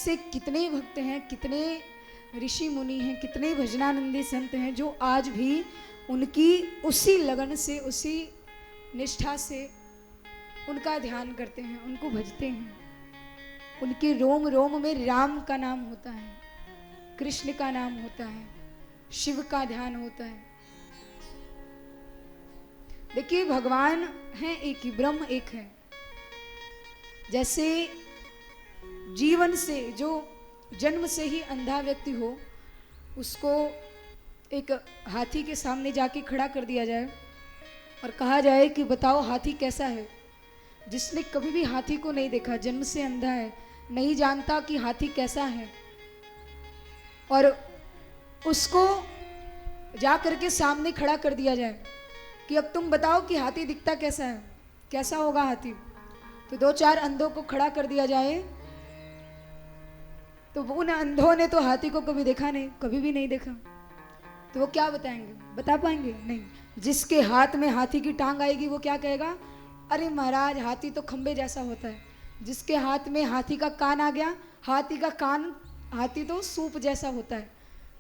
ऐसे कितने भक्त हैं, कितने ऋषि मुनि हैं, कितने भजनानंदी संत हैं जो आज भी उनकी उसी लगन से, उसी निष्ठा से उनका ध्यान करते हैं, उनको भजते हैं। उनके रोम रोम में राम का नाम होता है, कृष्ण का नाम होता है, शिव का ध्यान होता है। देखिए, भगवान है एक ही, ब्रह्म एक है। जैसे जीवन से, जो जन्म से ही अंधा व्यक्ति हो, उसको एक हाथी के सामने जाके खड़ा कर दिया जाए और कहा जाए कि बताओ हाथी कैसा है। जिसने कभी भी हाथी को नहीं देखा, जन्म से अंधा है, नहीं जानता कि हाथी कैसा है, और उसको जा करके सामने खड़ा कर दिया जाए कि अब तुम बताओ कि हाथी दिखता कैसा है, कैसा होगा हाथी। तो दो चार अंधों को खड़ा कर दिया जाए, तो उन अंधों ने तो हाथी को कभी देखा नहीं, कभी भी नहीं देखा, तो वो क्या बताएंगे, बता पाएंगे? नहीं। जिसके हाथ में हाथी की टांग आएगी वो क्या कहेगा, अरे महाराज हाथी तो खंबे जैसा होता है। जिसके हाथ में हाथी का कान आ गया, हाथी का कान, हाथी तो सूप जैसा होता है।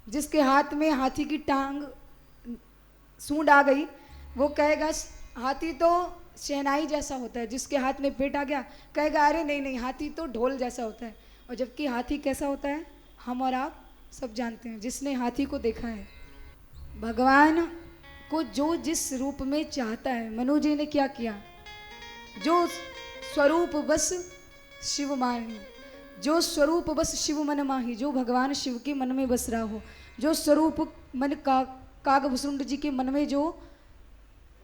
जिसके हाथ में हाथी की टांग, सूंड आ गई, वो कहेगा हाथी तो शहनाई जैसा होता है। जिसके हाथ में पेट आ गया कहेगा अरे नहीं नहीं, हाथी तो ढोल जैसा होता है। और जबकि हाथी कैसा होता है हम और आप सब जानते हैं, जिसने हाथी को देखा है। भगवान को जो जिस रूप में चाहता है, मनु जी ने क्या किया, जो स्वरूप बस शिव माही, जो स्वरूप बस शिव मन माही, जो भगवान शिव के मन में बस रहा हो, जो स्वरूप मन का कागभूषुंड जी के मन में जो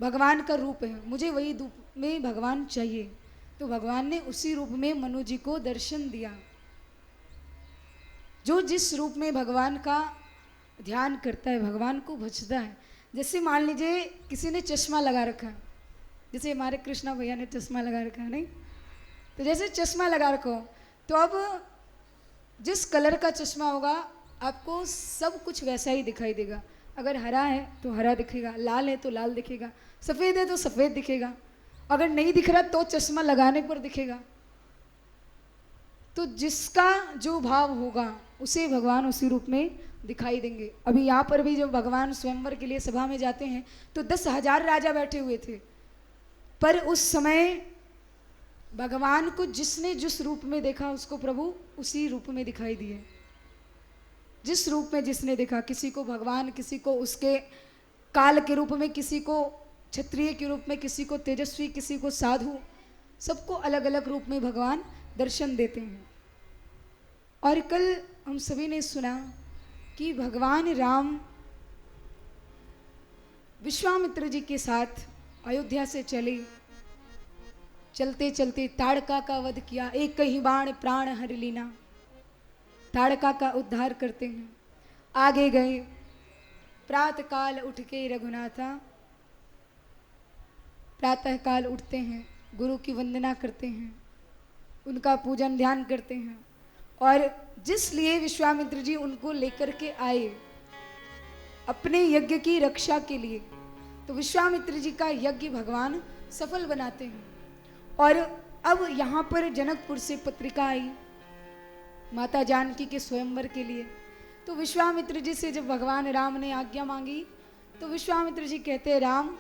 भगवान का रूप है, मुझे वही रूप में भगवान चाहिए। तो भगवान ने उसी रूप में मनु जी को दर्शन दिया। जो जिस रूप में भगवान का ध्यान करता है, भगवान को भजता है। जैसे मान लीजिए किसी ने चश्मा लगा रखा है, जैसे हमारे कृष्णा भैया ने चश्मा लगा रखा है, नहीं? तो जैसे चश्मा लगा रखो, तो अब जिस कलर का चश्मा होगा आपको सब कुछ वैसा ही दिखाई देगा। अगर हरा है तो हरा दिखेगा, लाल है तो लाल दिखेगा, सफ़ेद है तो सफ़ेद दिखेगा। अगर नहीं दिख रहा तो चश्मा लगाने पर दिखेगा। तो जिसका जो भाव होगा उसे भगवान उसी रूप में दिखाई देंगे। अभी यहाँ पर भी जब भगवान स्वयंवर के लिए सभा में जाते हैं तो 10,000 राजा बैठे हुए थे, पर उस समय भगवान को जिसने जिस रूप में देखा उसको प्रभु उसी रूप में दिखाई दिए। जिस रूप में जिसने देखा, किसी को भगवान, किसी को उसके काल के रूप में, किसी को क्षत्रिय के रूप में, किसी को तेजस्वी, किसी को साधु, सबको अलग अलग रूप में भगवान दर्शन देते हैं। और कल हम सभी ने सुना कि भगवान राम विश्वामित्र जी के साथ अयोध्या से चले, चलते चलते ताड़का का वध किया, एक ही बाण प्राण हर लीना, ताड़का का उद्धार करते हैं। आगे गए, प्रातः काल उठ के रघुनाथा, प्रातः काल उठते हैं, गुरु की वंदना करते हैं, उनका पूजन ध्यान करते हैं। और जिस लिए विश्वामित्र जी उनको लेकर के आए अपने यज्ञ की रक्षा के लिए, तो विश्वामित्र जी का यज्ञ भगवान सफल बनाते हैं। और अब यहाँ पर जनकपुर से पत्रिका आई माता जानकी के स्वयंवर के लिए। तो विश्वामित्र जी से जब भगवान राम ने आज्ञा मांगी तो विश्वामित्र जी कहते, राम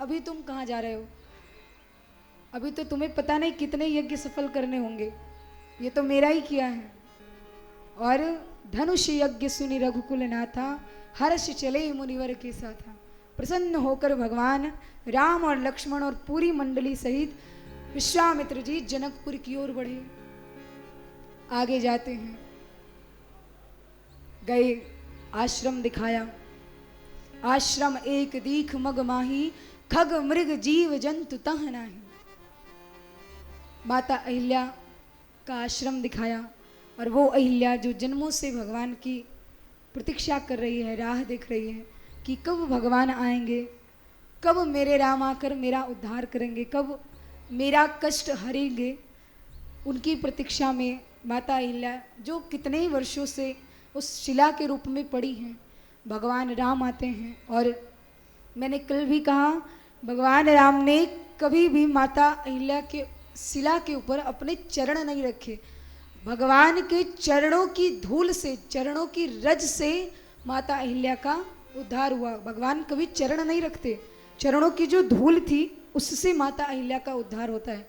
अभी तुम कहाँ जा रहे हो, अभी तो तुम्हें पता नहीं कितने यज्ञ सफल करने होंगे, ये तो मेरा ही किया है। और धनुष यज्ञ सुनि रघुकुल नाथा, हर्ष चले मुनिवर के साथ। प्रसन्न होकर भगवान राम और लक्ष्मण और पूरी मंडली सहित विश्वामित्र जी जनकपुर की ओर बढ़े। आगे जाते हैं, गए, आश्रम दिखाया। आश्रम एक दीख मग माही, खग मृग जीव जंतु तह नाही। माता अहिल्या का आश्रम दिखाया, और वो अहिल्या जो जन्मों से भगवान की प्रतीक्षा कर रही है, राह देख रही है कि कब भगवान आएंगे, कब मेरे राम आकर मेरा उद्धार करेंगे, कब मेरा कष्ट हरेंगे। उनकी प्रतीक्षा में माता अहिल्या जो कितने ही वर्षों से उस शिला के रूप में पड़ी हैं, भगवान राम आते हैं। और मैंने कल भी कहा, भगवान राम ने कभी भी माता अहिल्या के शिला के ऊपर अपने चरण नहीं रखे। भगवान के चरणों की धूल से, चरणों की रज से माता अहिल्या का उद्धार हुआ। भगवान कभी चरण नहीं रखते, चरणों की जो धूल थी उससे माता अहिल्या का उद्धार होता है।